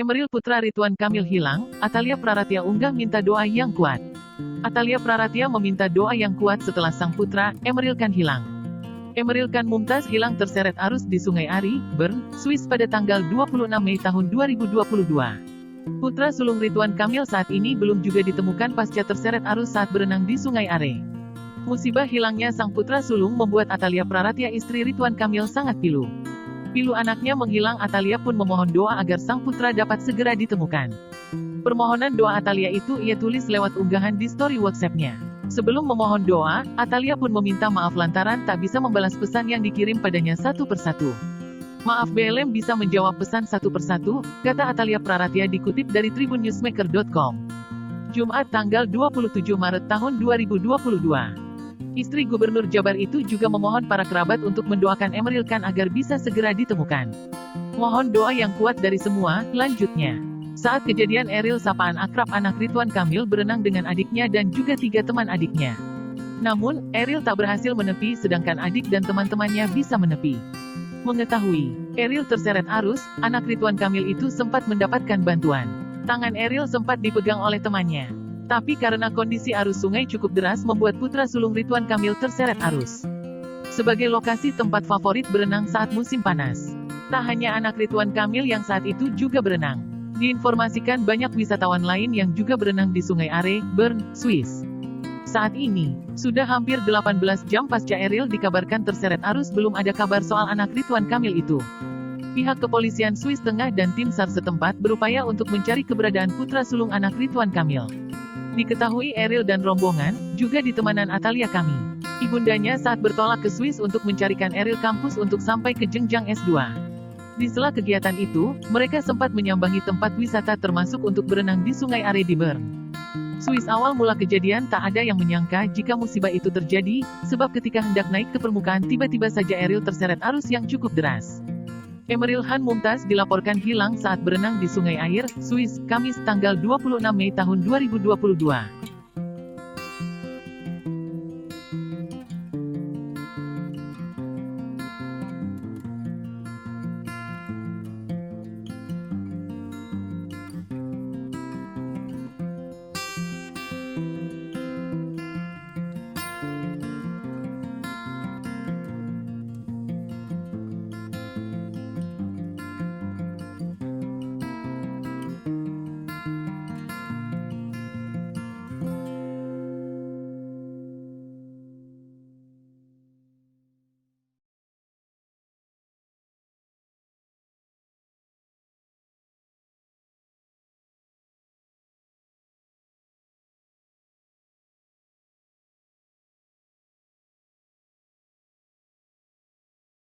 Emeril putra Ridwan Kamil hilang, Atalia Praratya unggah minta doa yang kuat. Atalia Praratya meminta doa yang kuat setelah sang putra, Emeril Khan hilang. Emeril Khan Mumtaz hilang terseret arus di Sungai Ari, Bern, Swiss pada tanggal 26 Mei tahun 2022. Putra sulung Ridwan Kamil saat ini belum juga ditemukan pasca terseret arus saat berenang di Sungai Are. Musibah hilangnya sang putra sulung membuat Atalia Praratya istri Ridwan Kamil sangat pilu. Pilu anaknya menghilang, Atalia pun memohon doa agar sang putra dapat segera ditemukan. Permohonan doa Atalia itu ia tulis lewat unggahan di story WhatsApp-nya. Sebelum memohon doa, Atalia pun meminta maaf lantaran tak bisa membalas pesan yang dikirim padanya satu persatu. Maaf BLM bisa menjawab pesan satu persatu, kata Atalia Praratya dikutip dari tribunNewsmaker.com. Jumat tanggal 27 Maret tahun 2022. Istri Gubernur Jabar itu juga memohon para kerabat untuk mendoakan Emeril Khan agar bisa segera ditemukan. Mohon doa yang kuat dari semua, lanjutnya. Saat kejadian Eril sapaan akrab anak Ridwan Kamil berenang dengan adiknya dan juga 3 teman adiknya. Namun, Eril tak berhasil menepi sedangkan adik dan teman-temannya bisa menepi. Mengetahui Eril terseret arus, anak Ridwan Kamil itu sempat mendapatkan bantuan. Tangan Eril sempat dipegang oleh temannya. Tapi karena kondisi arus sungai cukup deras membuat putra sulung Ridwan Kamil terseret arus. Sebagai lokasi tempat favorit berenang saat musim panas. Tak hanya anak Ridwan Kamil yang saat itu juga berenang. Diinformasikan banyak wisatawan lain yang juga berenang di Sungai Are, Bern, Swiss. Saat ini, sudah hampir 18 jam pasca Eril dikabarkan terseret arus belum ada kabar soal anak Ridwan Kamil itu. Pihak kepolisian Swiss Tengah dan tim SAR setempat berupaya untuk mencari keberadaan putra sulung anak Ridwan Kamil. Diketahui Eril dan rombongan, juga ditemanan Atalia kami. Ibundanya saat bertolak ke Swiss untuk mencarikan Eril kampus untuk sampai ke jenjang S2. Di sela kegiatan itu, mereka sempat menyambangi tempat wisata termasuk untuk berenang di Sungai Are di Bern, Swiss. Awal mula kejadian tak ada yang menyangka jika musibah itu terjadi, sebab ketika hendak naik ke permukaan tiba-tiba saja Eril terseret arus yang cukup deras. Emeril Khan Mumtaz dilaporkan hilang saat berenang di Sungai Air, Swiss, Kamis tanggal 26 Mei tahun 2022.